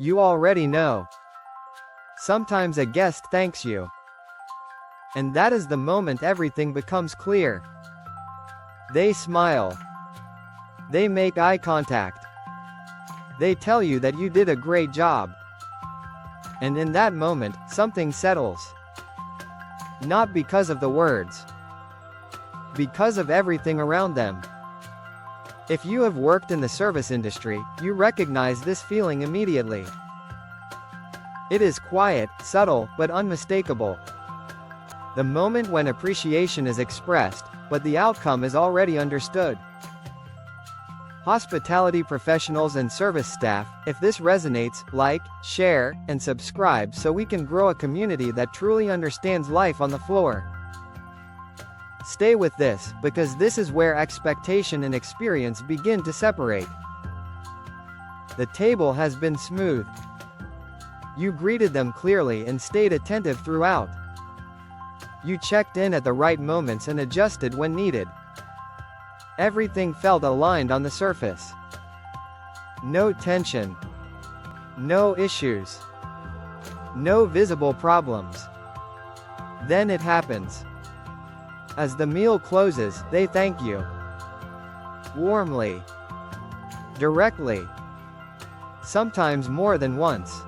You already know. Sometimes a guest thanks you. And that is the moment everything becomes clear. They smile. They make eye contact. They tell you that you did a great job. And in that moment, something settles. Not because of the words. Because of everything around them. If you have worked in the service industry, you recognize this feeling immediately. It is quiet, subtle, but unmistakable. The moment when appreciation is expressed, but the outcome is already understood. Hospitality professionals and service staff, if this resonates, like, share, and subscribe so we can grow a community that truly understands life on the floor. Stay with this, because this is where expectation and experience begin to separate. The table has been smooth. You greeted them clearly and stayed attentive throughout. You checked in at the right moments and adjusted when needed. Everything felt aligned on the surface. No tension. No issues. No visible problems. Then it happens. As the meal closes, they thank you. Warmly. Directly. Sometimes more than once.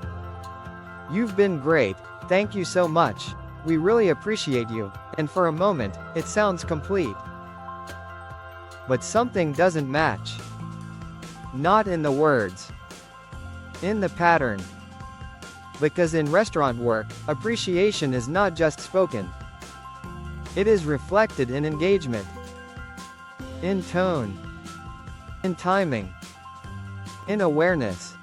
You've been great, thank you so much. We really appreciate you, and for a moment, it sounds complete. But something doesn't match. Not in the words. In the pattern. Because in restaurant work, appreciation is not just spoken. It is reflected in engagement. In tone. In timing. In awareness.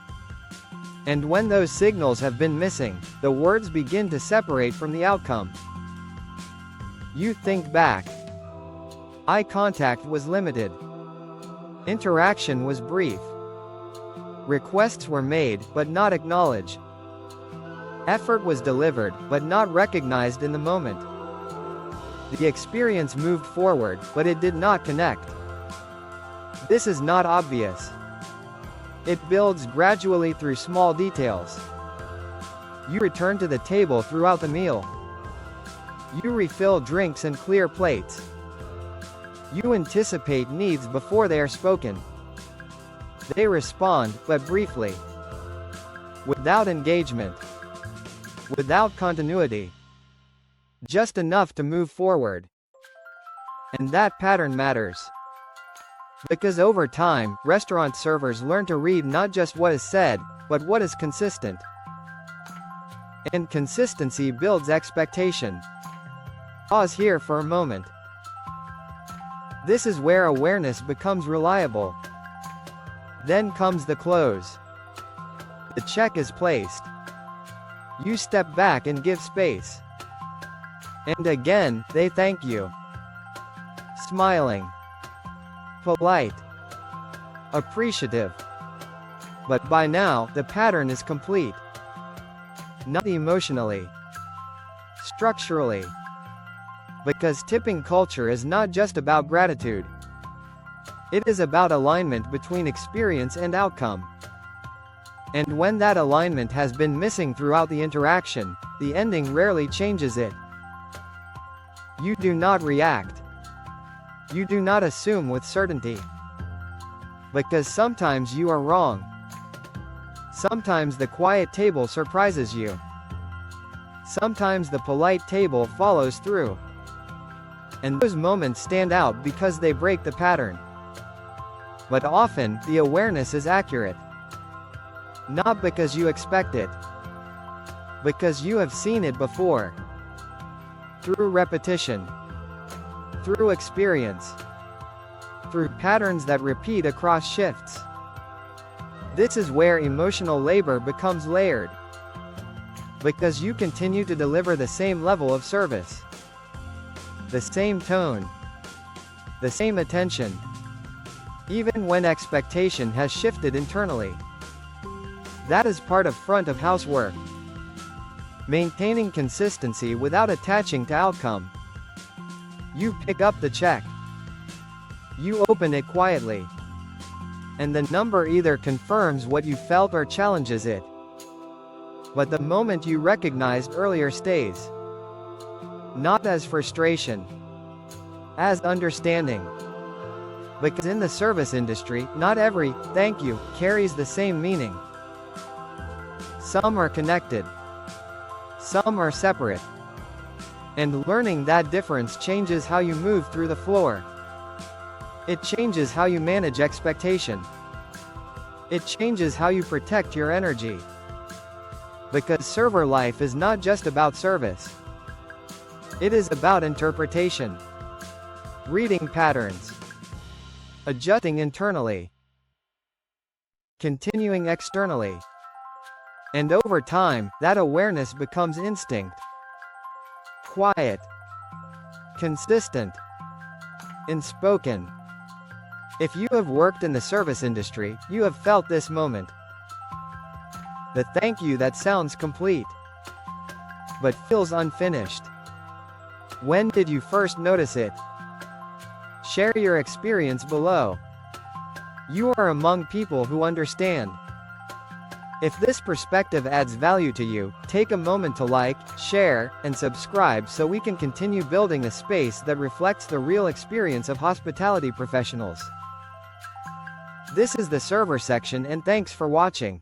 And when those signals have been missing, the words begin to separate from the outcome. You think back. Eye contact was limited. Interaction was brief. Requests were made, but not acknowledged. Effort was delivered, but not recognized in the moment. The experience moved forward, but it did not connect. This is not obvious. It builds gradually through small details. You return to the table throughout the meal. You refill drinks and clear plates. You anticipate needs before they are spoken. They respond, but briefly. Without engagement. Without continuity. Just enough to move forward. And that pattern matters. Because over time, restaurant servers learn to read not just what is said, but what is consistent. And consistency builds expectation. Pause here for a moment. This is where awareness becomes reliable. Then comes the close. The check is placed. You step back and give space. And again, they thank you. Smiling. Polite. Appreciative. But by now, the pattern is complete. Not emotionally. Structurally. Because tipping culture is not just about gratitude. It is about alignment between experience and outcome. And when that alignment has been missing throughout the interaction, the ending rarely changes it. You do not react. You do not assume with certainty. Because sometimes you are wrong. Sometimes the quiet table surprises you. Sometimes the polite table follows through. And those moments stand out because they break the pattern. But often, the awareness is accurate. Not because you expect it. Because you have seen it before. Through repetition. Through experience. Through patterns that repeat across shifts. This is where emotional labor becomes layered. Because you continue to deliver the same level of service. The same tone. The same attention. Even when expectation has shifted internally. That is part of front of house work. Maintaining consistency without attaching to outcome. You pick up the check. You open it quietly. And the number either confirms what you felt or challenges it. but the moment you recognized earlier stays. Not as frustration, as understanding. Because in the service industry, not every thank you carries the same meaning. Some are connected, some are separate. And learning that difference changes how you move through the floor. It changes how you manage expectation. It changes how you protect your energy. Because server life is not just about service. It is about interpretation, reading patterns, adjusting internally, continuing externally. And over time, that awareness becomes instinct. Quiet, consistent, unspoken. If you have worked in the service industry, you have felt this moment. The thank you that sounds complete, but feels unfinished. When did you first notice it? Share your experience below. You are among people who understand. If this perspective adds value to you, take a moment to like, share, and subscribe so we can continue building a space that reflects the real experience of hospitality professionals. This is the server section, and thanks for watching.